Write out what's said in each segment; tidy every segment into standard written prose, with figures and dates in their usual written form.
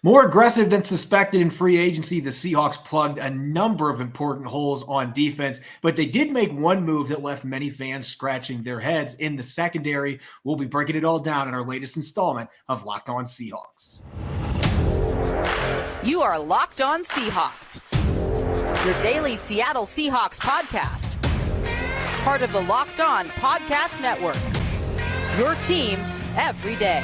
More aggressive than suspected in free agency, the Seahawks plugged a number of important holes on defense, but they did make one move that left many fans scratching their heads in the secondary. We'll be breaking it all down in our latest installment of Locked On Seahawks. You are Locked On Seahawks, your daily Seattle Seahawks podcast. Part of the Locked On Podcast Network, your team every day.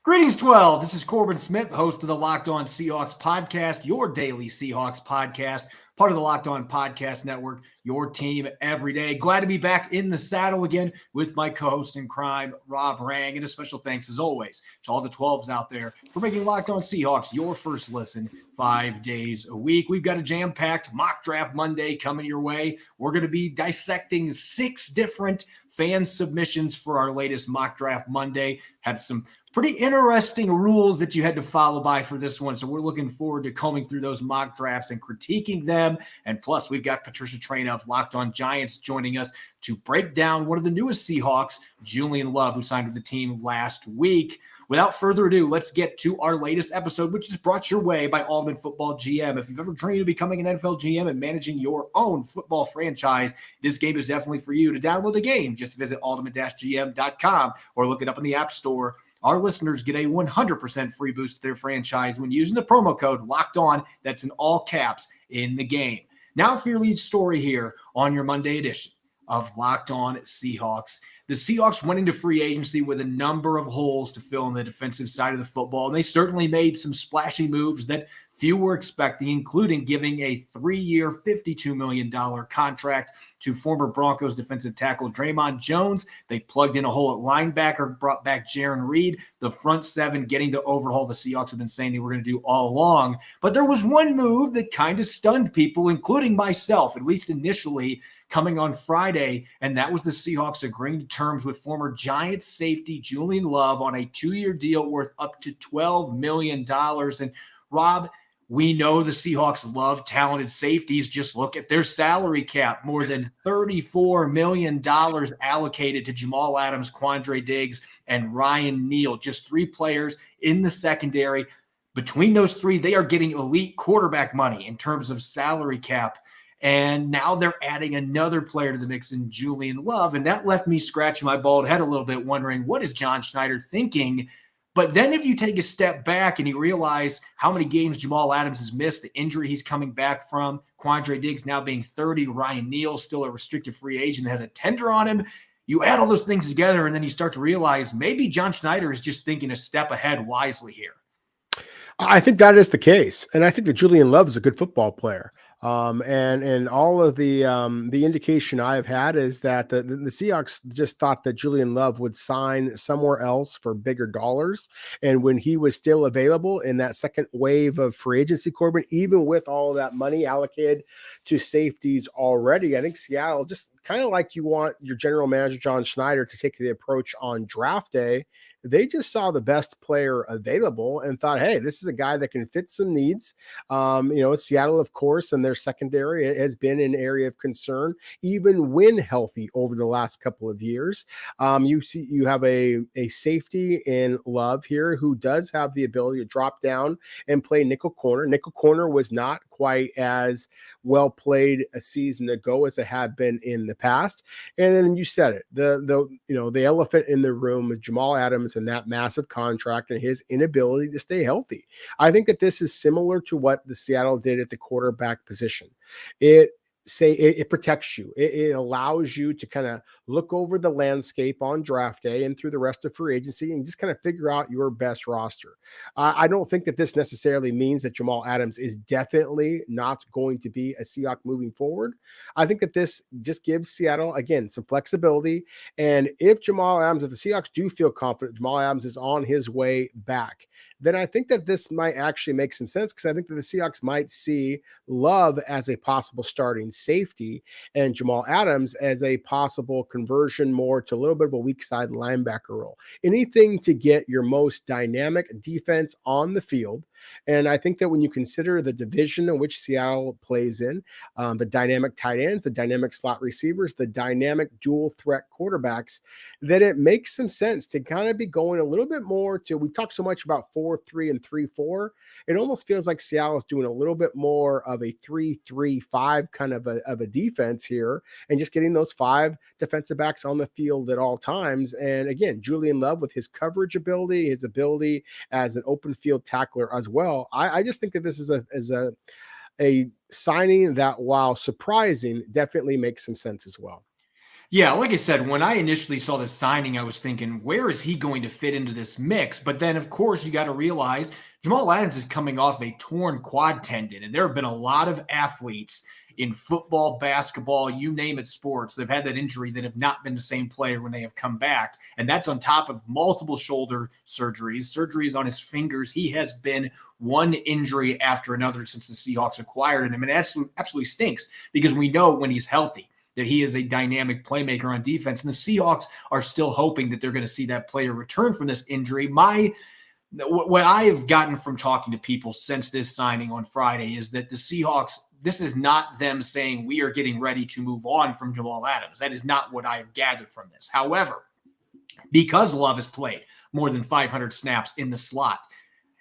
Greetings, 12. This is Corbin Smith, host of the Locked On Seahawks podcast, your daily Seahawks podcast, part of the Locked On Podcast Network, your team every day. Glad to be back in the saddle again with my co-host in crime, Rob Rang, and a special thanks, as always, to all the 12s out there for making Locked On Seahawks your first listen 5 days a week. We've got a jam-packed mock draft Monday coming your way. We're going to be dissecting 6 different fan submissions for our latest mock draft Monday. Had some pretty interesting rules that you had to follow by for this one. So we're looking forward to combing through those mock drafts and critiquing them. And plus, we've got Patricia Traina of Locked On Giants joining us to break down one of the newest Seahawks, Julian Love, who signed with the team last week. Without further ado, let's get to our latest episode, which is brought your way by Ultimate Football GM. If you've ever dreamed of becoming an NFL GM and managing your own football franchise, this game is definitely for you. To download the game, just visit ultimate-gm.com or look it up in the App Store. Our listeners get a 100% free boost to their franchise when using the promo code Locked On. That's in all caps in the game. Now for your lead story here on your Monday edition of Locked On Seahawks. The Seahawks went into free agency with a number of holes to fill on the defensive side of the football, and they certainly made some splashy moves that few were expecting, including giving a 3-year, $52 million contract to former Broncos defensive tackle Draymond Jones. They plugged in a hole at linebacker, brought back Jaron Reed, the front seven, getting the overhaul the Seahawks have been saying they were going to do all along. But there was one move that kind of stunned people, including myself, at least initially, coming on Friday, and that was the Seahawks agreeing to terms with former Giants safety Julian Love on a 2-year deal worth up to $12 million. And Rob, we know the Seahawks love talented safeties. Just look at their salary cap. More than $34 million allocated to Jamal Adams, Quandre Diggs, and Ryan Neal. Just 3 players in the secondary. Between those 3, they are getting elite quarterback money in terms of salary cap. And now they're adding another player to the mix in Julian Love. And that left me scratching my bald head a little bit, wondering, what is John Schneider thinking? But then if you take a step back and you realize how many games Jamal Adams has missed, the injury he's coming back from, Quandre Diggs now being 30, Ryan Neal still a restricted free agent that has a tender on him, you add all those things together and then you start to realize maybe John Schneider is just thinking a step ahead wisely here. I think that is the case. And I think that Julian Love is a good football player. And all of the indication I've had is that the Seahawks just thought that Julian Love would sign somewhere else for bigger dollars. And when he was still available in that second wave of free agency, Corbin, even with all of that money allocated to safeties already, I think Seattle, just kind of like you want your general manager, John Schneider, to take the approach on draft day, they just saw the best player available and thought, hey, this is a guy that can fit some needs. Seattle, of course, and their secondary has been an area of concern, even when healthy over the last couple of years. You have a safety in Love here who does have the ability to drop down and play nickel corner. Nickel corner was not quite as well played a season ago as it had been in the past. And then you said it, the elephant in the room is Jamal Adams and that massive contract and his inability to stay healthy. I think that this is similar to what the Seattle did at the quarterback position. It protects you. It allows you to kind of look over the landscape on draft day and through the rest of free agency and just kind of figure out your best roster. I don't think that this necessarily means that Jamal Adams is definitely not going to be a Seahawk moving forward. I think that this just gives Seattle, again, some flexibility. And if the Seahawks do feel confident Jamal Adams is on his way back, then I think that this might actually make some sense, because I think that the Seahawks might see Love as a possible starting safety and Jamal Adams as a possible conversion more to a little bit of a weak side linebacker role. Anything to get your most dynamic defense on the field And I think that when you consider the division in which Seattle plays in, the dynamic tight ends, the dynamic slot receivers, the dynamic dual threat quarterbacks, that it makes some sense to kind of be going a little bit more to, we talk so much about 4-3 and 3-4. It almost feels like Seattle is doing a little bit more of a 3-3-5 kind of a defense here, and just getting those 5 defensive backs on the field at all times. And again, Julian Love with his coverage ability, his ability as an open field tackler as well. I just think that this is a signing that, while surprising, definitely makes some sense as well. Yeah, like I said, when I initially saw the signing, I was thinking, where is he going to fit into this mix? But then, of course, you got to realize Jamal Adams is coming off a torn quad tendon, and there have been a lot of athletes in football, basketball, you name it, sports, they've had that injury that have not been the same player when they have come back. And that's on top of multiple shoulder surgeries on his fingers. He has been one injury after another since the Seahawks acquired him. And it absolutely stinks, because we know when he's healthy that he is a dynamic playmaker on defense. And the Seahawks are still hoping that they're going to see that player return from this injury. What I have gotten from talking to people since this signing on Friday is that the Seahawks, this is not them saying we are getting ready to move on from Jamal Adams. That is not what I have gathered from this. However, because Love has played more than 500 snaps in the slot,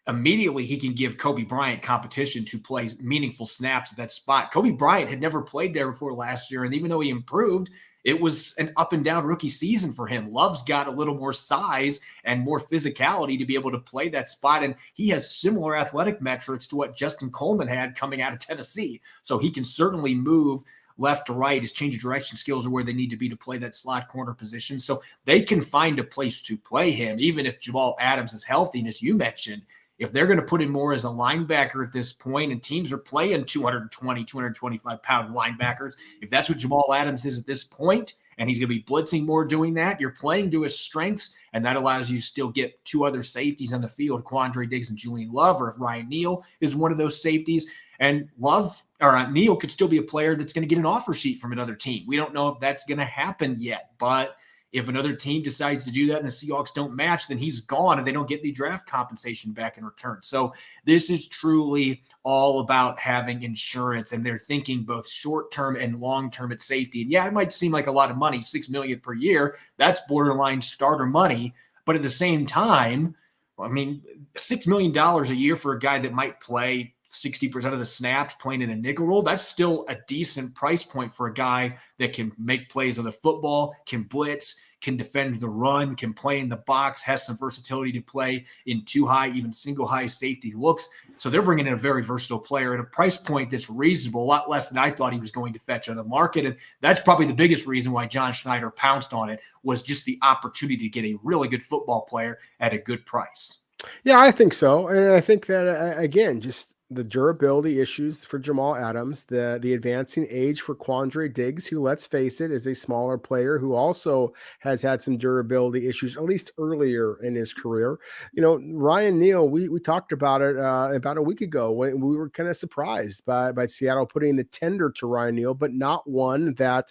immediately he can give Kobe Bryant competition to play meaningful snaps at that spot. Kobe Bryant had never played there before last year, and even though he improved, it was an up and down rookie season for him. Love's got a little more size and more physicality to be able to play that spot. And he has similar athletic metrics to what Justin Coleman had coming out of Tennessee. So he can certainly move left to right. His change of direction skills are where they need to be to play that slot corner position. So they can find a place to play him, even if Jamal Adams is healthy. And as you mentioned, if they're going to put him more as a linebacker at this point, and teams are playing 220, 225-pound linebackers, if that's what Jamal Adams is at this point, and he's going to be blitzing more doing that, you're playing to his strengths, and that allows you to still get 2 other safeties on the field, Quandre Diggs and Julian Love, or if Ryan Neal is one of those safeties. And Neal could still be a player that's going to get an offer sheet from another team. We don't know if that's going to happen yet, but if another team decides to do that and the Seahawks don't match, then he's gone and they don't get any draft compensation back in return. So this is truly all about having insurance, and they're thinking both short-term and long-term at safety. And yeah, it might seem like a lot of money, $6 million per year. That's borderline starter money. But at the same time, I mean, $6 million a year for a guy that might play 60% of the snaps playing in a nickel role, that's still a decent price point for a guy that can make plays on the football, can blitz, can defend the run, can play in the box, has some versatility to play in 2 high, even single high safety looks. So they're bringing in a very versatile player at a price point that's reasonable, a lot less than I thought he was going to fetch on the market. And that's probably the biggest reason why John Schneider pounced on it, was just the opportunity to get a really good football player at a good price. Yeah, I think so. And I think that, again, just the durability issues for Jamal Adams, the advancing age for Quandre Diggs, who, let's face it, is a smaller player who also has had some durability issues, at least earlier in his career. You know, Ryan Neal, we talked about it about a week ago when we were kind of surprised by Seattle putting the tender to Ryan Neal, but not one that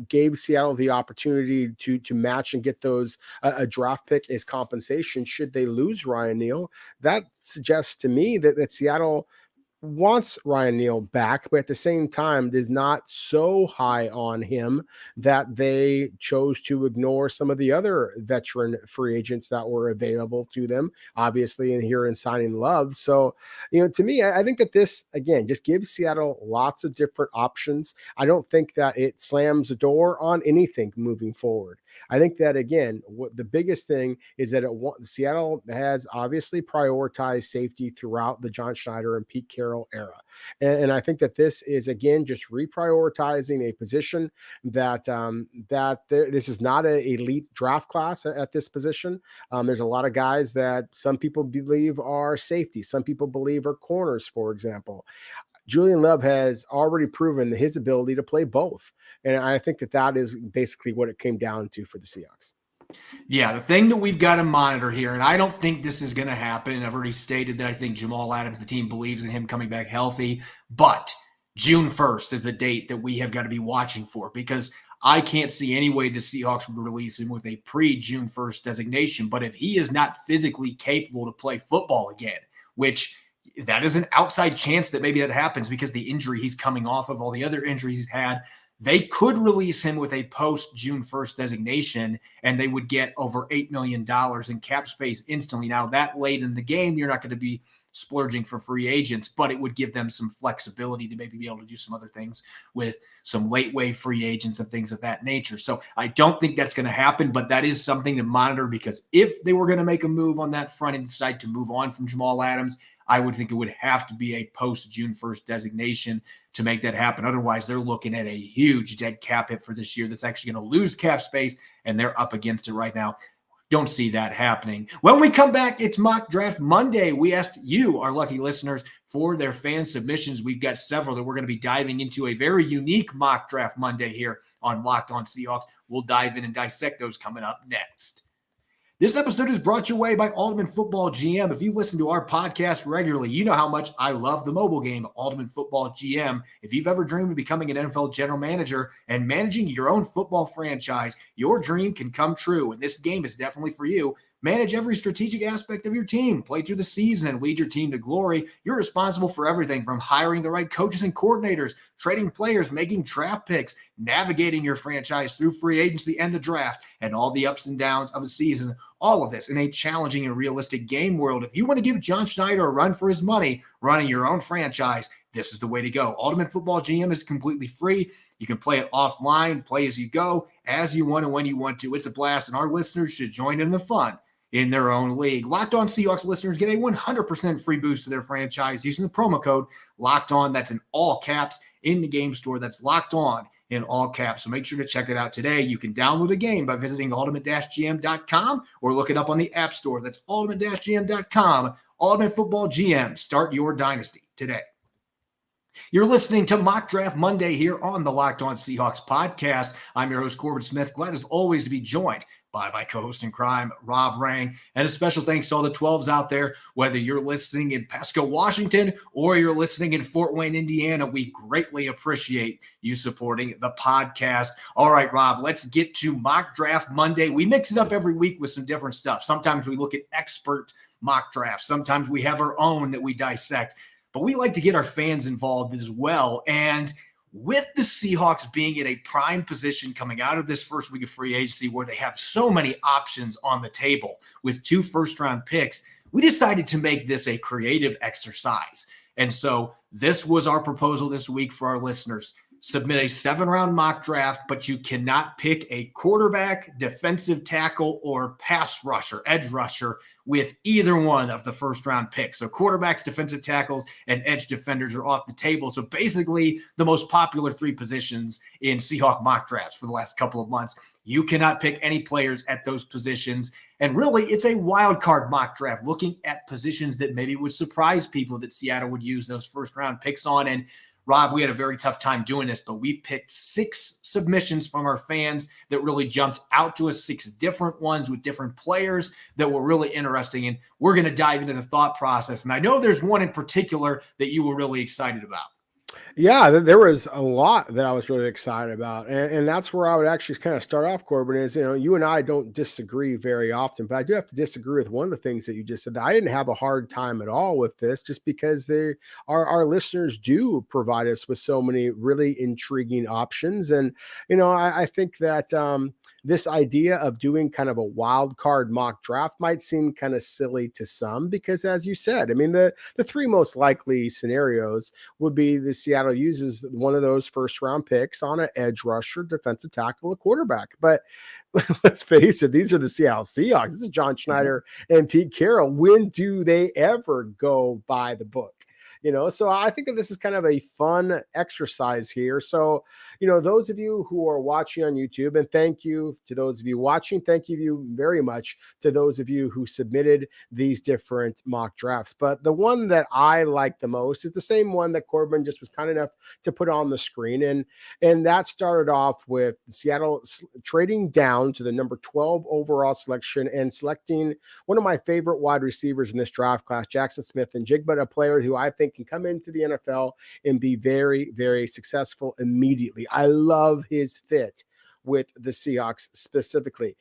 gave Seattle the opportunity to match and get those a draft pick as compensation should they lose Ryan Neal. That suggests to me that Seattle wants Ryan Neal back, but at the same time is not so high on him that they chose to ignore some of the other veteran free agents that were available to them, obviously, and here in signing Love. So, you know, to me, I think that this, again, just gives Seattle lots of different options. I don't think that it slams the door on anything moving forward. I think that, again, what the biggest thing is that Seattle has obviously prioritized safety throughout the John Schneider and Pete Carroll era. And I think that this is, again, just reprioritizing a position that this is not an elite draft class at this position. There's a lot of guys that some people believe are safety. Some people believe are corners, for example. Julian Love has already proven his ability to play both. And I think that is basically what it came down to for the Seahawks. Yeah, the thing that we've got to monitor here, and I don't think this is going to happen. I've already stated that I think Jamal Adams, the team, believes in him coming back healthy. But June 1st is the date that we have got to be watching for, because I can't see any way the Seahawks would release him with a pre-June 1st designation. But if he is not physically capable to play football again, which that is an outside chance that maybe that happens because the injury he's coming off of, all the other injuries he's had. They could release him with a post-June 1st designation, and they would get over $8 million in cap space instantly. Now, that late in the game, you're not going to be splurging for free agents, but it would give them some flexibility to maybe be able to do some other things with some late wave free agents and things of that nature. So I don't think that's going to happen, but that is something to monitor, because if they were going to make a move on that front and decide to move on from Jamal Adams, I would think it would have to be a post-June 1st designation to make that happen. Otherwise, they're looking at a huge dead cap hit for this year that's actually going to lose cap space, and they're up against it right now. Don't see that happening. When we come back, it's Mock Draft Monday. We asked you, our lucky listeners, for their fan submissions. We've got several that we're going to be diving into a very unique Mock Draft Monday here on Locked On Seahawks. We'll dive in and dissect those coming up next. This episode is brought your way by Ultimate Football GM. If you've listened to our podcast regularly, you know how much I love the mobile game, Ultimate Football GM. If you've ever dreamed of becoming an NFL general manager and managing your own football franchise, your dream can come true, and this game is definitely for you. Manage every strategic aspect of your team, play through the season, and lead your team to glory. You're responsible for everything from hiring the right coaches and coordinators, trading players, making draft picks, navigating your franchise through free agency and the draft, and all the ups and downs of the season. All of this in a challenging and realistic game world. If you want to give John Schneider a run for his money running your own franchise, this is the way to go. Ultimate Football GM is completely free. You can play it offline, play as you go, as you want and when you want to. It's a blast, and our listeners should join in the fun in their own league. Locked On Seahawks listeners get a 100% free boost to their franchise using the promo code Locked On. That's in all caps in the game store. That's Locked On in all caps. So make sure to check it out today. You can download the game by visiting ultimate-gm.com or look it up on the App Store. That's ultimate-gm.com. Ultimate Football GM. Start your dynasty today. You're listening to Mock Draft Monday here on the Locked On Seahawks podcast. I'm your host, Corbin Smith. Glad as always to be joined by my co-host in crime, Rob Rang. And a special thanks to all the 12s out there, whether you're listening in Pasco, Washington, or you're listening in Fort Wayne, Indiana. We greatly appreciate you supporting the podcast. All right, Rob, let's get to Mock Draft Monday. We mix it up every week with some different stuff. Sometimes we look at expert mock drafts. Sometimes we have our own that we dissect. But we like to get our fans involved as well. And with the Seahawks being in a prime position coming out of this first week of free agency where they have so many options on the table with 2 first-round picks, we decided to make this a creative exercise. And so this was our proposal this week for our listeners. Submit a 7-round mock draft, but you cannot pick a quarterback, defensive tackle, or pass rusher, edge rusher with either one of the first-round picks. So quarterbacks, defensive tackles, and edge defenders are off the table. So basically the most popular 3 positions in Seahawk mock drafts for the last couple of months. You cannot pick any players at those positions. And really, it's a wild card mock draft, looking at positions that maybe would surprise people that Seattle would use those first-round picks on. And Rob, we had a very tough time doing this, but we picked 6 submissions from our fans that really jumped out to us, 6 different ones with different players that were really interesting. And we're going to dive into the thought process. And I know there's one in particular that you were really excited about. Yeah, there was a lot that I was really excited about. And that's where I would actually kind of start off, Corbin, is, you and I don't disagree very often, but I do have to disagree with one of the things that you just said. I didn't have a hard time at all with this, just because our listeners do provide us with so many really intriguing options. And, I think that this idea of doing kind of a wild card mock draft might seem kind of silly to some, because as you said, I mean, the 3 most likely scenarios would be the Seattle uses one of those first round picks on an edge rusher, defensive tackle, a quarterback. But let's face it, these are the Seattle Seahawks. This is John Schneider and Pete Carroll. When do they ever go by the book? So I think that this is kind of a fun exercise here. So, those of you who are watching on YouTube, and thank you to those of you watching, thank you very much to those of you who submitted these different mock drafts. But the one that I like the most is the same one that Corbin just was kind enough to put on the screen. And that started off with Seattle trading down to the number 12 overall selection and selecting one of my favorite wide receivers in this draft class, Jackson Smith-Njigba, a player who I think can come into the NFL and be very, very successful immediately. I love his fit with the Seahawks specifically.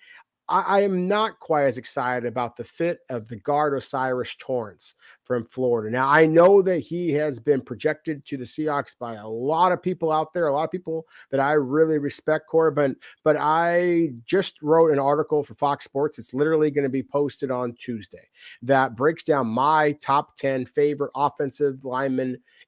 I am not quite as excited about the fit of the guard O'Cyrus Torrence from Florida. Now, I know that he has been projected to the Seahawks by a lot of people out there, a lot of people that I really respect, Corbin, but I just wrote an article for Fox Sports. It's literally going to be posted on Tuesday that breaks down my top 10 favorite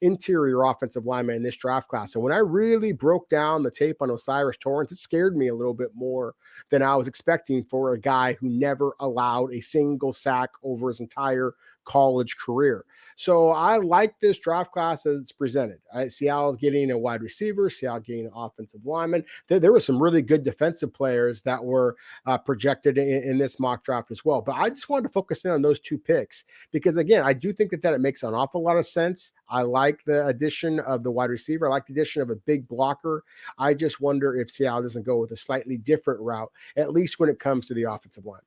interior offensive linemen in this draft class. And when I really broke down the tape on O'Cyrus Torrence, it scared me a little bit more than I was expecting for a guy who never allowed a single sack over his entire college career. So I like this draft class as it's presented. Seattle's getting a wide receiver, Seattle getting an offensive lineman. There were some really good defensive players that were projected in this mock draft as well. But I just wanted to focus in on those two picks because, again, I do think that it makes an awful lot of sense. I like the addition of the wide receiver. I like the addition of a big blocker. I just wonder if Seattle doesn't go with a slightly different route, at least when it comes to the offensive line.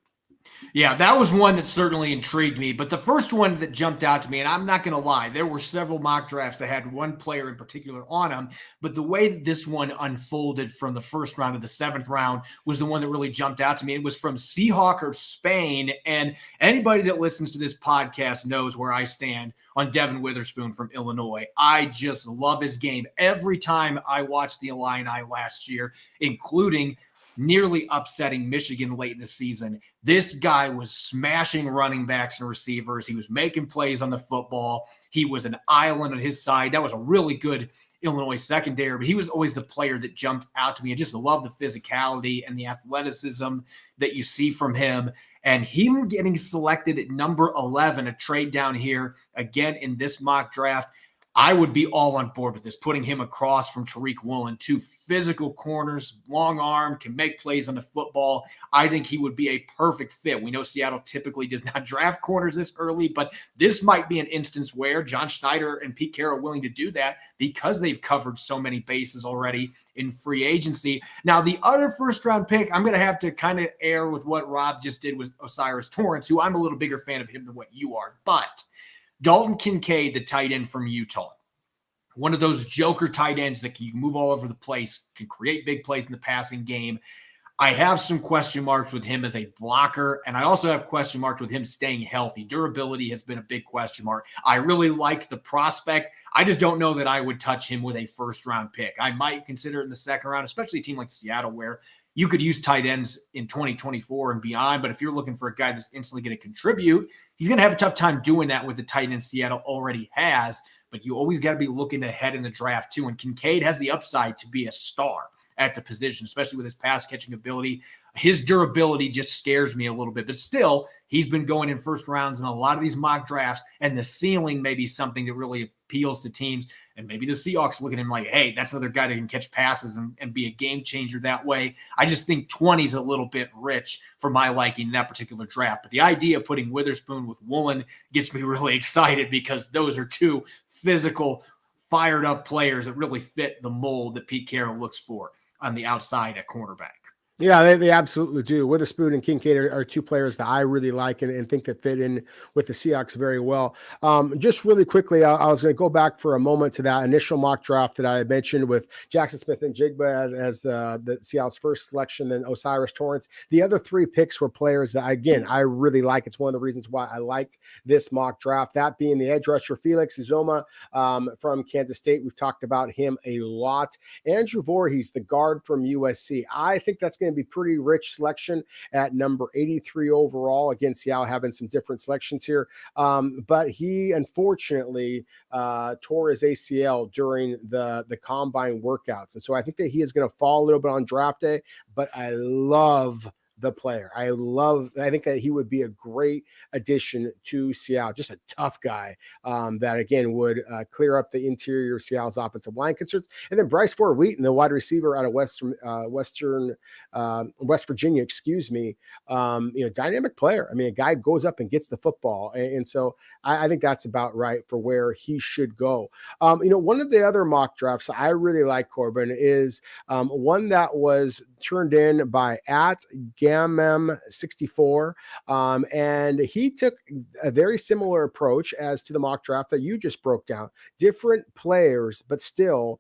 Yeah, that was one that certainly intrigued me. But the first one that jumped out to me, and I'm not going to lie, there were several mock drafts that had one player in particular on them. But the way that this one unfolded from the first round to the seventh round was the one that really jumped out to me. It was from Seahawker Spain. And anybody that listens to this podcast knows where I stand on Devin Witherspoon from Illinois. I just love his game. Every time I watched the Illini last year, including nearly upsetting Michigan late in the season, this guy was smashing running backs and receivers. He was making plays on the football. He was an island on his side. That was a really good Illinois secondary, but he was always the player that jumped out to me. I just love the physicality and the athleticism that you see from him. And him getting selected at number 11, a trade down here again in this mock draft, I would be all on board with this, putting him across from Tariq Woolen. Two physical corners, long arm, can make plays on the football. I think he would be a perfect fit. We know Seattle typically does not draft corners this early, but this might be an instance where John Schneider and Pete Carroll are willing to do that because they've covered so many bases already in free agency. Now, the other first-round pick, I'm going to have to kind of err with what Rob just did with O'Cyrus Torrence, who I'm a little bigger fan of him than what you are, but Dalton Kincaid, the tight end from Utah, one of those joker tight ends that can move all over the place, can create big plays in the passing game. I have some question marks with him as a blocker, and I also have question marks with him staying healthy. Durability has been a big question mark. I really like the prospect. I just don't know that I would touch him with a first-round pick. I might consider it in the second round, especially a team like Seattle where you could use tight ends in 2024 and beyond, but if you're looking for a guy that's instantly going to contribute, he's going to have a tough time doing that with the tight end Seattle already has, but you always got to be looking ahead in the draft too, and Kincaid has the upside to be a star at the position, especially with his pass-catching ability. His durability just scares me a little bit, but still, he's been going in first rounds in a lot of these mock drafts, and the ceiling may be something that really appeals to teams. And maybe the Seahawks look at him like, hey, that's another guy that can catch passes and be a game changer that way. I just think 20 is a little bit rich for my liking in that particular draft. But the idea of putting Witherspoon with Woolen gets me really excited because those are two physical, fired up players that really fit the mold that Pete Carroll looks for on the outside at cornerback. Yeah, they absolutely do. Witherspoon and Kincaid are two players that I really like and think that fit in with the Seahawks very well. Just really quickly, I was going to go back for a moment to that initial mock draft that I mentioned with Jackson Smith and Jigba as the Seattle's first selection, then O'Cyrus Torrence. The other three picks were players that, again, I really like. It's one of the reasons why I liked this mock draft, that being the edge rusher Felix Uzoma from Kansas State. We've talked about him a lot. Andrew Voorhees, the guard from USC. I think that's going to be pretty rich selection at number 83 overall. Again, Seattle having some different selections here. But he unfortunately tore his ACL during the combine workouts. And so I think that he is going to fall a little bit on draft day, but I love the player. I think that he would be a great addition to Seattle. Just a tough guy that, again, would clear up the interior of Seattle's offensive line concerns. And then Bryce Ford Wheaton, the wide receiver out of West Virginia, dynamic player. I mean, a guy goes up and gets the football. And so I think that's about right for where he should go. One of the other mock drafts I really like, Corbin, is one that was turned in by Gamem64. And he took a very similar approach as to the mock draft that you just broke down. Different players, but still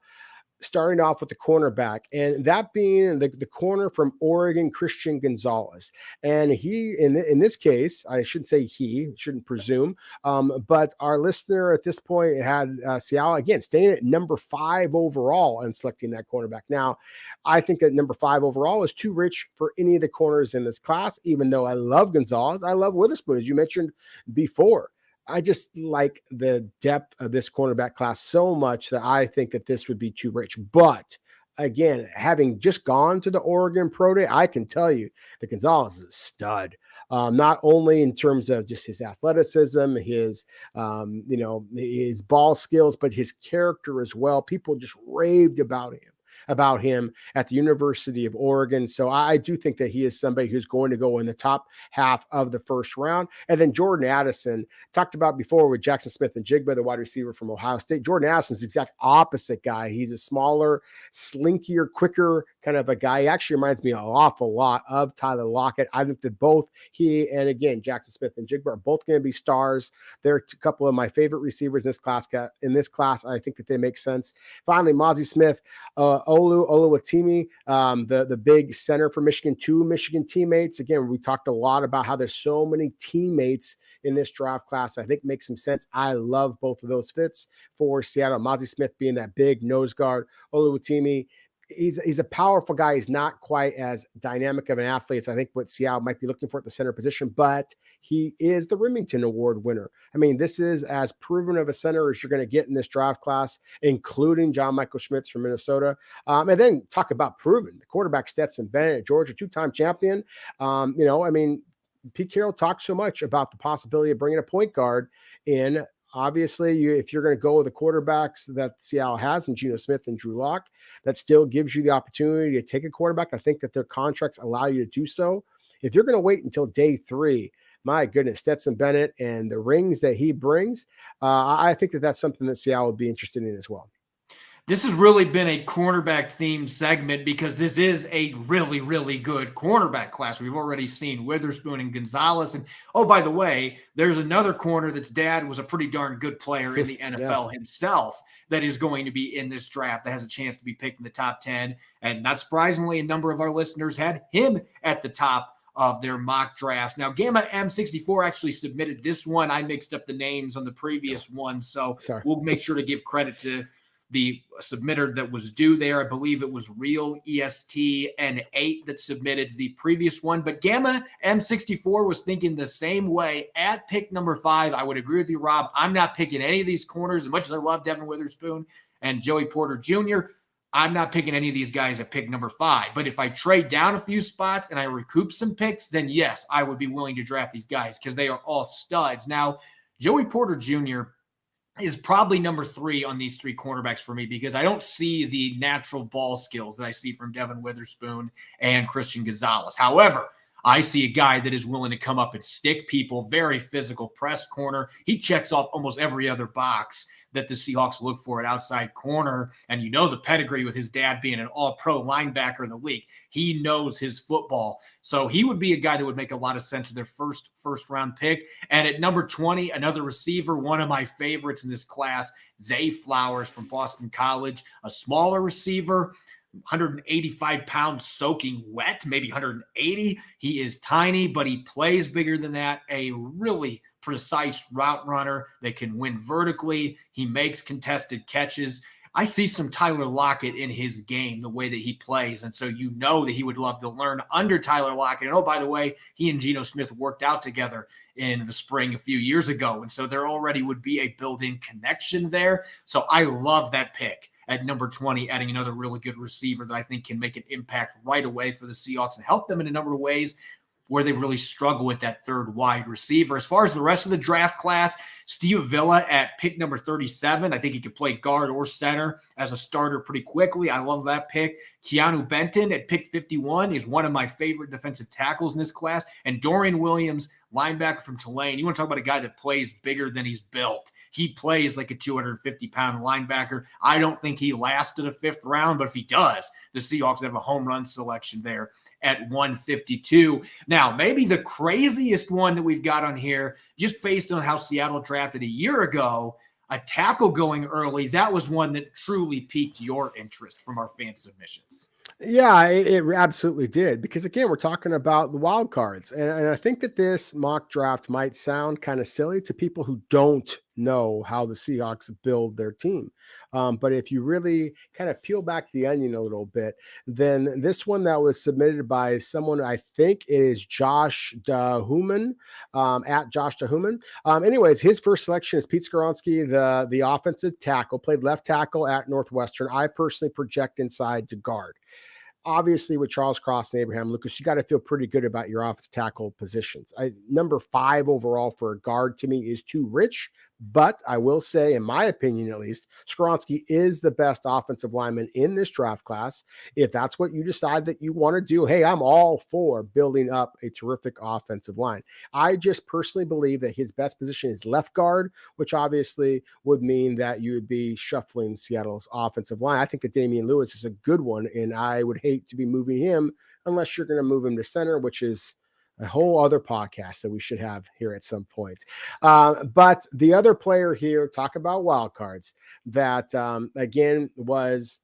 starting off with the cornerback, and that being the corner from Oregon, Christian Gonzalez. And he, in this case, I shouldn't say he, shouldn't presume, but our listener at this point had Seattle, again, staying at number 5 overall and selecting that cornerback. Now, I think that number 5 overall is too rich for any of the corners in this class, even though I love Gonzalez. I love Witherspoon, as you mentioned before. I just like the depth of this cornerback class so much that I think that this would be too rich. But again, having just gone to the Oregon Pro Day, I can tell you that Gonzalez is a stud. Not only in terms of just his athleticism, his his ball skills, but his character as well. People just raved about him at the University of Oregon. So I do think that he is somebody who's going to go in the top half of the first round. And then Jordan Addison, talked about before with Jackson Smith-Njigba, the wide receiver from Ohio State. Jordan Addison's the exact opposite guy. He's a smaller, slinkier, quicker kind of a guy. He actually reminds me an awful lot of Tyler Lockett. I think that both he and, again, Jackson Smith-Njigba are both going to be stars. They're a couple of my favorite receivers in this class. I think that they make sense. Finally, Mozzie Smith, Oluwatimi, the big center for Michigan, 2 Michigan teammates. Again, we talked a lot about how there's so many teammates in this draft class. I think makes some sense. I love both of those fits for Seattle. Mozzie Smith being that big nose guard. Oluwatimi, he's a powerful guy. He's not quite as dynamic of an athlete as I think what Seattle might be looking for at the center position, but he is the Remington Award winner. I mean, this is as proven of a center as you're going to get in this draft class, including John Michael Schmitz from Minnesota. And then talk about proven. The quarterback Stetson Bennett at Georgia, 2-time champion. Pete Carroll talks so much about the possibility of bringing a point guard in. Obviously, if you're going to go with the quarterbacks that Seattle has, and Geno Smith and Drew Lock, that still gives you the opportunity to take a quarterback. I think that their contracts allow you to do so. If you're going to wait until day 3, my goodness, Stetson Bennett and the rings that he brings, I think that that's something that Seattle would be interested in as well. This has really been a cornerback themed segment because this is a really, really good cornerback class. We've already seen Witherspoon and Gonzalez. And, oh, by the way, there's another corner that's dad was a pretty darn good player in the NFL himself that is going to be in this draft that has a chance to be picked in the top 10. And not surprisingly, a number of our listeners had him at the top of their mock drafts. Now, Gamma M64 actually submitted this one. I mixed up the names on the previous one. So we'll make sure to give credit to the submitter that was due there. I believe it was Real ESTN8 that submitted the previous one. But Gamma M64 was thinking the same way at pick number 5. I would agree with you, Rob. I'm not picking any of these corners. As much as I love Devin Witherspoon and Joey Porter Jr., I'm not picking any of these guys at pick number 5. But if I trade down a few spots and I recoup some picks, then yes, I would be willing to draft these guys because they are all studs. Now, Joey Porter Jr. is probably number 3 on these 3 cornerbacks for me because I don't see the natural ball skills that I see from Devin Witherspoon and Christian Gonzalez. However, I see a guy that is willing to come up and stick people, very physical press corner. He checks off almost every other box that the Seahawks look for at outside corner. And you know the pedigree with his dad being an all-pro linebacker in the league. He knows his football. So he would be a guy that would make a lot of sense with their first-round pick. And at number 20, another receiver, one of my favorites in this class, Zay Flowers from Boston College, a smaller receiver, 185 pounds soaking wet, maybe 180. He is tiny, but he plays bigger than that. A really precise route runner that can win vertically. He makes contested catches. I see some Tyler Lockett in his game, the way that he plays. And so you know that he would love to learn under Tyler Lockett. And oh, by the way, he and Geno Smith worked out together in the spring a few years ago. And so there already would be a built-in connection there. So I love that pick at number 20, adding another really good receiver that I think can make an impact right away for the Seahawks and help them in a number of ways where they really struggle with that third wide receiver. As far as the rest of the draft class, Steve Avila at pick number 37. I think he could play guard or center as a starter pretty quickly. I love that pick. Keanu Benton at pick 51 is one of my favorite defensive tackles in this class. And Dorian Williams, linebacker from Tulane. You want to talk about a guy that plays bigger than he's built. He plays like a 250-pound linebacker. I don't think he lasted a 5th round, but if he does, the Seahawks have a home run selection there at 152. Now, maybe the craziest one that we've got on here, just based on how Seattle drafted a year ago, a tackle going early, that was one that truly piqued your interest from our fan submissions. Yeah, it absolutely did. Because again, we're talking about the wild cards. And I think that this mock draft might sound kind of silly to people who don't know how the Seahawks build their team. But if you really kind of peel back the onion a little bit, then this one that was submitted by someone, I think it is Josh Dahuman, at Josh Dahuman. Anyways, his first selection is Pete Skoronski, the offensive tackle, played left tackle at Northwestern. I personally project inside to guard. Obviously, with Charles Cross and Abraham Lucas, you got to feel pretty good about your offensive tackle positions. Number 5 overall for a guard to me is too rich, but I will say, in my opinion at least, Skoronski is the best offensive lineman in this draft class. If that's what you decide that you want to do, hey, I'm all for building up a terrific offensive line. I just personally believe that his best position is left guard, which obviously would mean that you would be shuffling Seattle's offensive line. I think that Damian Lewis is a good one, and I would hate to be moving him unless you're going to move him to center, which is a whole other podcast that we should have here at some point. But the other player here, talk about wild cards, that again was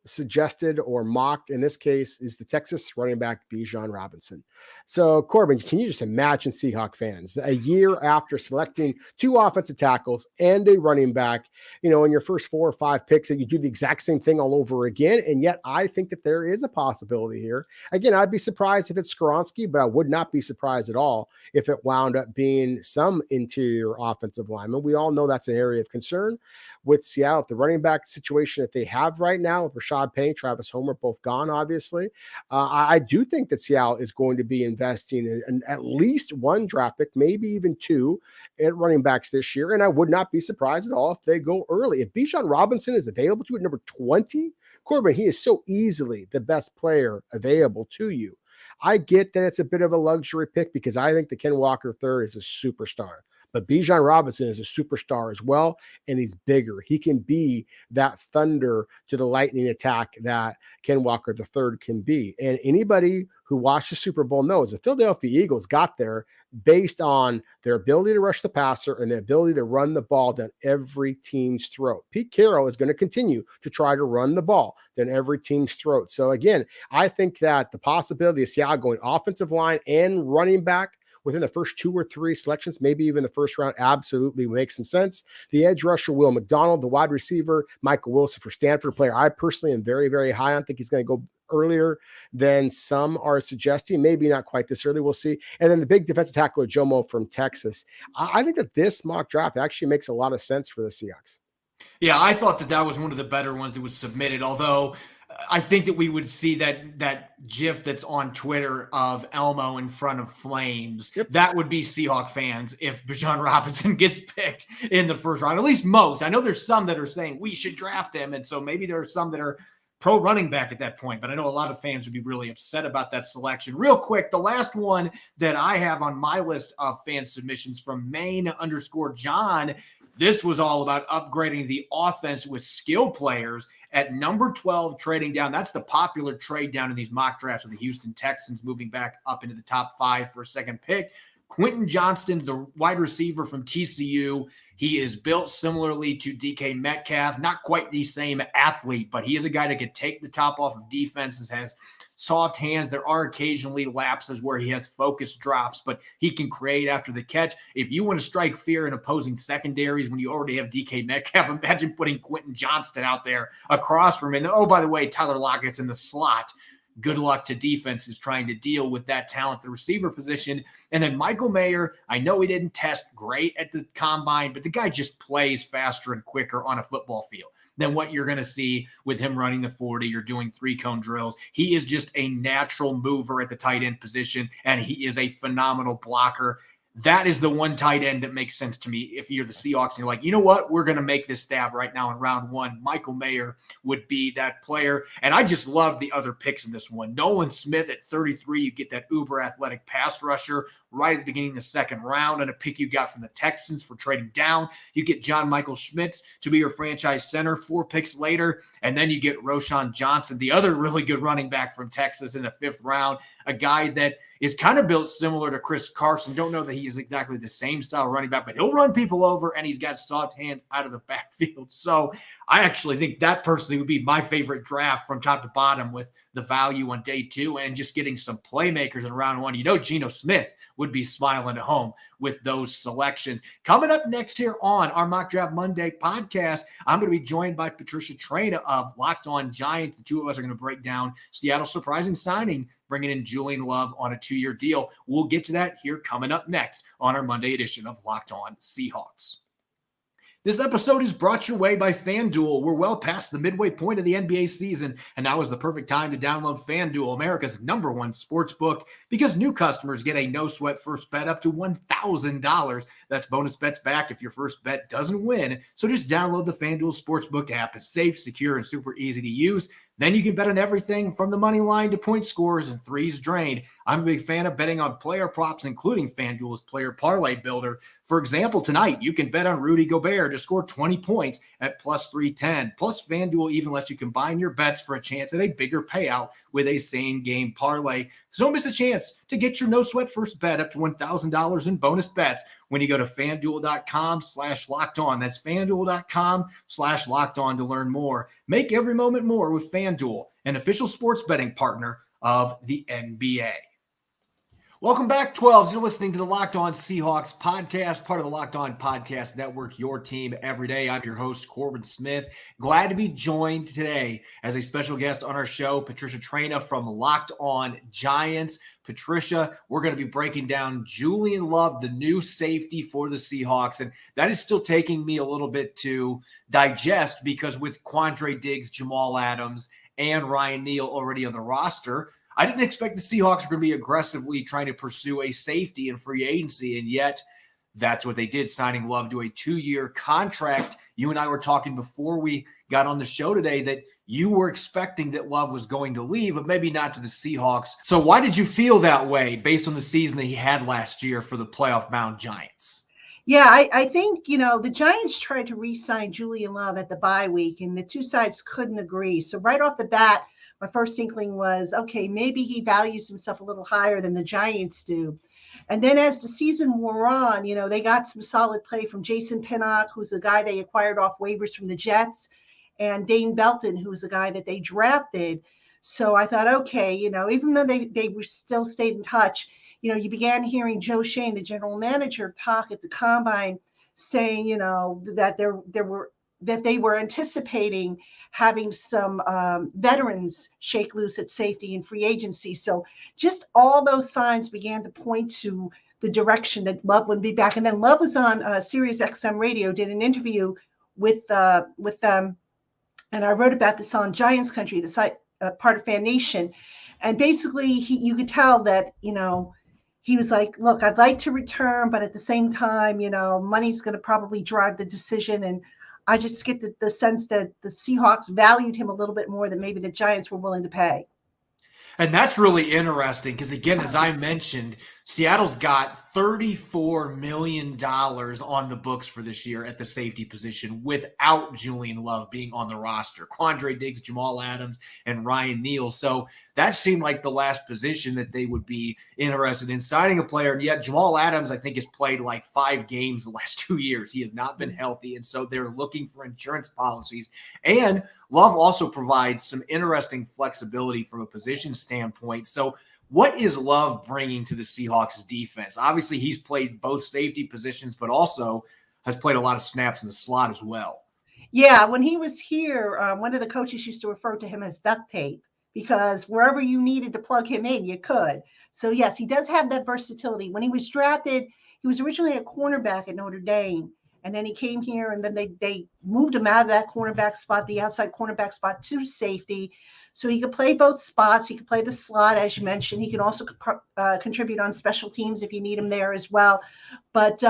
suggested or mocked in this case is the Texas running back Bijan Robinson. So Corbin, can you just imagine Seahawk fans a year after selecting 2 offensive tackles and a running back, in your first 4 or 5 picks, that you do the exact same thing all over again? And yet I think that there is a possibility here. Again, I'd be surprised if it's Skoronski, but I would not be surprised at all if it wound up being some interior offensive lineman. We all know that's an area of concern with Seattle, the running back situation that they have right now with Rashad Penny, Travis Homer, both gone, obviously. I do think that Seattle is going to be investing in at least 1 draft pick, maybe even 2 at running backs this year. And I would not be surprised at all if they go early. If Bijan Robinson is available to at number 20, Corbin, he is so easily the best player available to you. I get that it's a bit of a luxury pick because I think the Ken Walker III is a superstar. But Bijan Robinson is a superstar as well, and he's bigger. He can be that thunder to the lightning attack that Ken Walker III can be. And anybody who watched the Super Bowl knows the Philadelphia Eagles got there based on their ability to rush the passer and the ability to run the ball down every team's throat. Pete Carroll is going to continue to try to run the ball down every team's throat. So again, I think that the possibility of Seattle going offensive line and running back within the first 2 or 3 selections, maybe even the first round, absolutely makes some sense. The edge rusher, Will McDonald, the wide receiver, Michael Wilson for Stanford, player I personally am very, very high on. I think he's going to go earlier than some are suggesting. Maybe not quite this early. We'll see. And then the big defensive tackle, Jomo from Texas. I think that this mock draft actually makes a lot of sense for the Seahawks. Yeah, I thought that was one of the better ones that was submitted, although I think that we would see that GIF that's on Twitter of Elmo in front of flames. Yep. That would be Seahawk fans if Bijan Robinson gets picked in the first round. At least most. I know there's some that are saying we should draft him, and so maybe there are some that are pro running back at that point. But I know a lot of fans would be really upset about that selection. Real quick, the last one that I have on my list of fan submissions from Maine_John. This was all about upgrading the offense with skill players at number 12, trading down. That's the popular trade down in these mock drafts with the Houston Texans moving back up into the top 5 for a second pick. Quentin Johnston, the wide receiver from TCU. He is built similarly to DK Metcalf. Not quite the same athlete, but he is a guy that can take the top off of defenses, has soft hands. There are occasionally lapses where he has focus drops, but he can create after the catch. If you want to strike fear in opposing secondaries when you already have DK Metcalf, imagine putting Quentin Johnston out there across from him. And oh, by the way, Tyler Lockett's in the slot. Good luck to defenses trying to deal with that talent, the receiver position. And then Michael Mayer, I know he didn't test great at the combine, but the guy just plays faster and quicker on a football field than what you're going to see with him running the 40 or doing 3-cone drills. He is just a natural mover at the tight end position, and he is a phenomenal blocker. That is the one tight end that makes sense to me. If you're the Seahawks and you're like, you know what, we're going to make this stab right now in round 1. Michael Mayer would be that player. And I just love the other picks in this one. Nolan Smith at 33, you get that uber athletic pass rusher right at the beginning of the second round, and a pick you got from the Texans for trading down. You get John Michael Schmitz to be your franchise center 4 picks later. And then you get Roschon Johnson, the other really good running back from Texas in the 5th round, a guy that is kind of built similar to Chris Carson. Don't know that he is exactly the same style running back, but he'll run people over and he's got soft hands out of the backfield. So I actually think that personally would be my favorite draft from top to bottom, with the value on day 2 and just getting some playmakers in round 1. Geno Smith would be smiling at home with those selections. Coming up next here on our Mock Draft Monday podcast, I'm going to be joined by Patricia Traina of Locked On Giants. The two of us are going to break down Seattle's surprising signing, bringing in Julian Love on a 2-year deal. We'll get to that here coming up next on our Monday edition of Locked On Seahawks. This episode is brought your way by FanDuel. We're well past the midway point of the NBA season, and now is the perfect time to download FanDuel, America's #1 sports book, because new customers get a no-sweat first bet up to $1,000. That's bonus bets back if your first bet doesn't win. So just download the FanDuel Sportsbook app. It's safe, secure, and super easy to use. Then you can bet on everything from the money line to point scores and threes drained. I'm a big fan of betting on player props, including FanDuel's Player Parlay Builder. For example, tonight you can bet on Rudy Gobert to score 20 points at plus 310. Plus, FanDuel even lets you combine your bets for a chance at a bigger payout with a same-game parlay. So don't miss a chance to get your no-sweat first bet up to $1,000 in bonus bets when you go to FanDuel.com/LockedOn. That's FanDuel.com/LockedOn to learn more. Make every moment more with FanDuel, an official sports betting partner of the NBA. Welcome back, 12s. You're listening to the Locked On Seahawks podcast, part of the Locked On Podcast Network, your team every day. I'm your host, Corbin Smith. Glad to be joined today as a special guest on our show, Patricia Traina from Locked On Giants. Patricia, we're going to be breaking down Julian Love, the new safety for the Seahawks, and that is still taking me a little bit to digest, because with Quandre Diggs, Jamal Adams, and Ryan Neal already on the roster, I didn't expect the Seahawks were going to be aggressively trying to pursue a safety in free agency, and yet that's what they did, signing Love to a 2-year contract. You and I were talking before we got on the show today that you were expecting that Love was going to leave, but maybe not to the Seahawks. So why did you feel that way based on the season that he had last year for the playoff-bound Giants? Yeah, I think, the Giants tried to re-sign Julian Love at the bye week, and the two sides couldn't agree. So right off the bat, my first inkling was, okay, maybe he values himself a little higher than the Giants do. And then as the season wore on, they got some solid play from Jason Pinnock, who's a guy they acquired off waivers from the Jets, and Dane Belton, who's a guy that they drafted. So I thought, okay, even though they were still stayed in touch, you began hearing Joe Shane, the general manager, talk at the combine, saying, that they were anticipating having some veterans shake loose at safety in free agency. So just all those signs began to point to the direction that Love would be back. And then Love was on Sirius XM radio, did an interview with them. And I wrote about this on Giants Country, the site, part of Fan Nation. And basically you could tell that, he was like, look, I'd like to return, but at the same time, money's going to probably drive the decision. And I just get the sense that the Seahawks valued him a little bit more than maybe the Giants were willing to pay. And that's really interesting because, again, as I mentioned, Seattle's got $34 million on the books for this year at the safety position without Julian Love being on the roster. Quandre Diggs, Jamal Adams, and Ryan Neal. So that seemed like the last position that they would be interested in signing a player. And yet Jamal Adams, I think, has played like 5 games the last 2 years. He has not been healthy. And so they're looking for insurance policies. And Love also provides some interesting flexibility from a position standpoint. So what is Love bringing to the Seahawks defense? Obviously, he's played both safety positions, but also has played a lot of snaps in the slot as well. Yeah, when he was here, one of the coaches used to refer to him as duct tape, because wherever you needed to plug him in, you could. So, yes, he does have that versatility. When he was drafted, he was originally a cornerback at Notre Dame. And then he came here, and then they moved him out of that cornerback spot, the outside cornerback spot, to safety. So he could play both spots. He could play the slot, as you mentioned. He can also contribute on special teams if you need him there as well. But,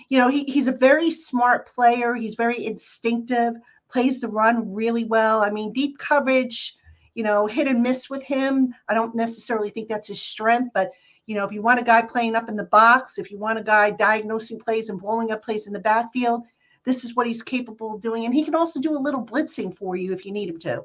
he's a very smart player. He's very instinctive, plays the run really well. I mean, deep coverage, hit and miss with him. I don't necessarily think that's his strength, but if you want a guy playing up in the box, if you want a guy diagnosing plays and blowing up plays in the backfield, this is what he's capable of doing. And he can also do a little blitzing for you if you need him to.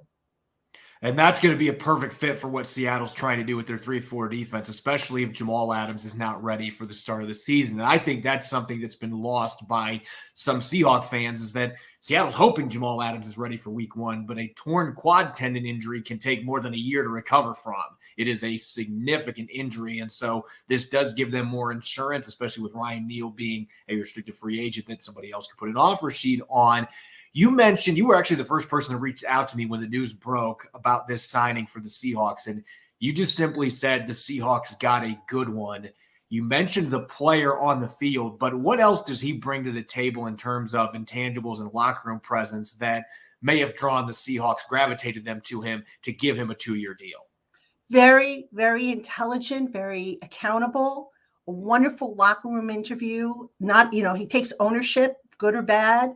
And that's going to be a perfect fit for what Seattle's trying to do with their 3-4 defense, especially if Jamal Adams is not ready for the start of the season. And I think that's something that's been lost by some Seahawk fans, is that Seattle's hoping Jamal Adams is ready for week 1, but a torn quad tendon injury can take more than a year to recover from. It is a significant injury. And so this does give them more insurance, especially with Ryan Neal being a restricted free agent that somebody else could put an offer sheet on. You mentioned you were actually the first person to reach out to me when the news broke about this signing for the Seahawks, and you just simply said the Seahawks got a good one. You mentioned the player on the field, but what else does he bring to the table in terms of intangibles and locker room presence that may have drawn the Seahawks, gravitated them to him to give him a 2-year deal? Very, very intelligent, very accountable, a wonderful locker room interview. Not, he takes ownership, good or bad.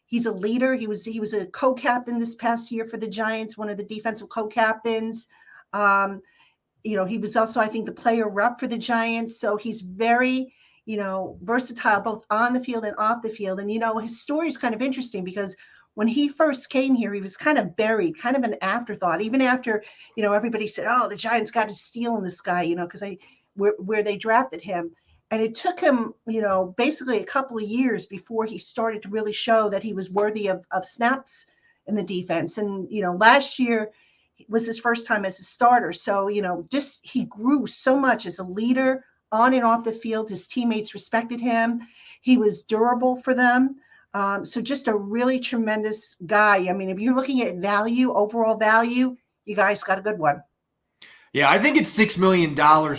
He's a leader. He was a co-captain this past year for the Giants, one of the defensive co-captains. He was also, I think, the player rep for the Giants. So he's very, versatile, both on the field and off the field. And, his story is kind of interesting because when he first came here, he was kind of buried, kind of an afterthought, even after, everybody said, oh, the Giants got a steal in this guy, because where they drafted him. And it took him, basically a couple of years before he started to really show that he was worthy of snaps in the defense. And, last year was his first time as a starter. So, he grew so much as a leader on and off the field. His teammates respected him. He was durable for them. So just a really tremendous guy. I mean, if you're looking at value, overall value, you guys got a good one. Yeah, I think it's $6 million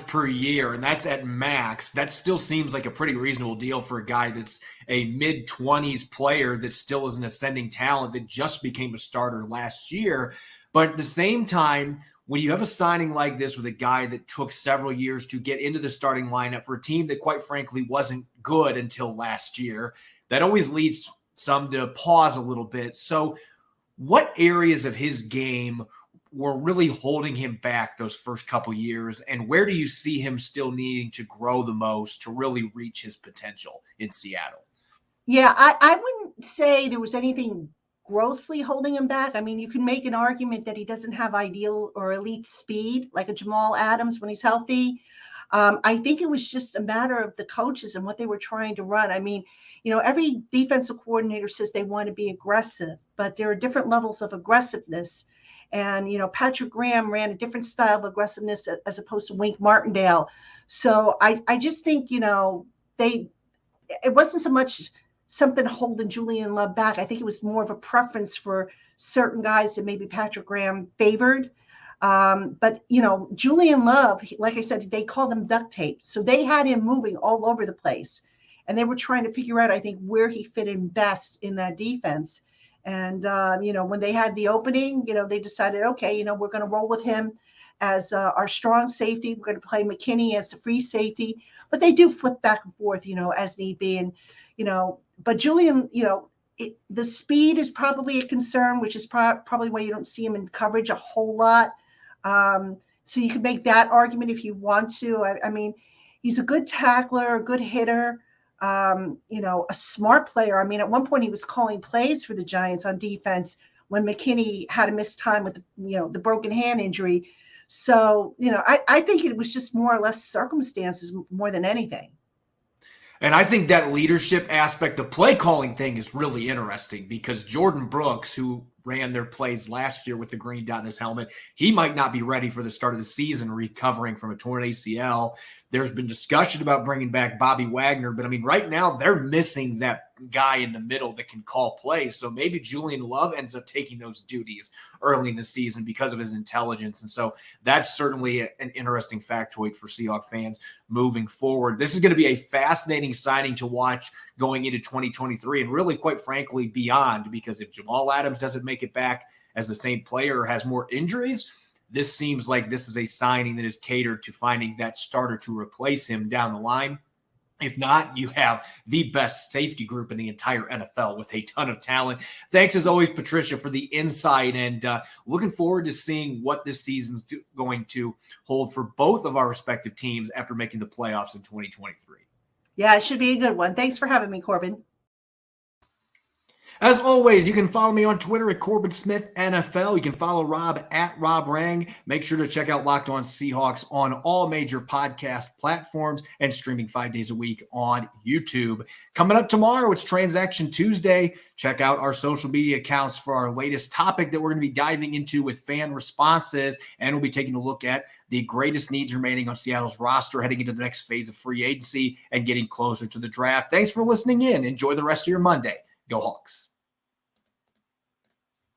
per year, and that's at max. That still seems like a pretty reasonable deal for a guy that's a mid-20s player that still is an ascending talent that just became a starter last year. But at the same time, when you have a signing like this with a guy that took several years to get into the starting lineup for a team that, quite frankly, wasn't good until last year, that always leads some to pause a little bit. So what areas of his game were really holding him back those first couple years, and where do you see him still needing to grow the most to really reach his potential in Seattle? Yeah, I wouldn't say there was anything grossly holding him back. I mean, you can make an argument that he doesn't have ideal or elite speed like a Jamal Adams when he's healthy. I think it was just a matter of the coaches and what they were trying to run. I mean, every defensive coordinator says they want to be aggressive, but there are different levels of aggressiveness. And, Patrick Graham ran a different style of aggressiveness as opposed to Wink Martindale. So I just think, it wasn't so much something holding Julian Love back. I think it was more of a preference for certain guys that maybe Patrick Graham favored. But, Julian Love, like I said, they called him duct tape. So they had him moving all over the place. And they were trying to figure out, I think, where he fit in best in that defense. And, when they had the opening, they decided, okay, we're going to roll with him as our strong safety. We're going to play McKinney as the free safety. But they do flip back and forth, as need be. And, but Julian, the speed is probably a concern, which is probably why you don't see him in coverage a whole lot. So you can make that argument if you want to. I mean, he's a good tackler, a good hitter. A smart player. I mean, at one point he was calling plays for the Giants on defense when McKinney had a missed time with the broken hand injury. So, I think it was just more or less circumstances more than anything. And I think that leadership aspect, the play calling thing is really interesting because Jordan Brooks, who ran their plays last year with the green dot in his helmet, he might not be ready for the start of the season recovering from a torn ACL. There's been discussion about bringing back Bobby Wagner, but I mean, right now they're missing that guy in the middle that can call plays. So maybe Julian Love ends up taking those duties early in the season because of his intelligence. And so that's certainly an interesting factoid for Seahawks fans moving forward. This is going to be a fascinating signing to watch going into 2023 and really, quite frankly, beyond, because if Jamal Adams doesn't make it back as the same player or has more injuries, this seems like this is a signing that is catered to finding that starter to replace him down the line. If not, you have the best safety group in the entire NFL with a ton of talent. Thanks, as always, Patricia, for the insight, and looking forward to seeing what this season's going to hold for both of our respective teams after making the playoffs in 2023. Yeah, it should be a good one. Thanks for having me, Corbin. As always, you can follow me on Twitter at Corbin Smith NFL. You can follow Rob at Rob Rang. Make sure to check out Locked On Seahawks on all major podcast platforms and streaming 5 days a week on YouTube. Coming up tomorrow, it's Transaction Tuesday. Check out our social media accounts for our latest topic that we're going to be diving into with fan responses, and we'll be taking a look at the greatest needs remaining on Seattle's roster heading into the next phase of free agency and getting closer to the draft. Thanks for listening in. Enjoy the rest of your Monday. Go Hawks.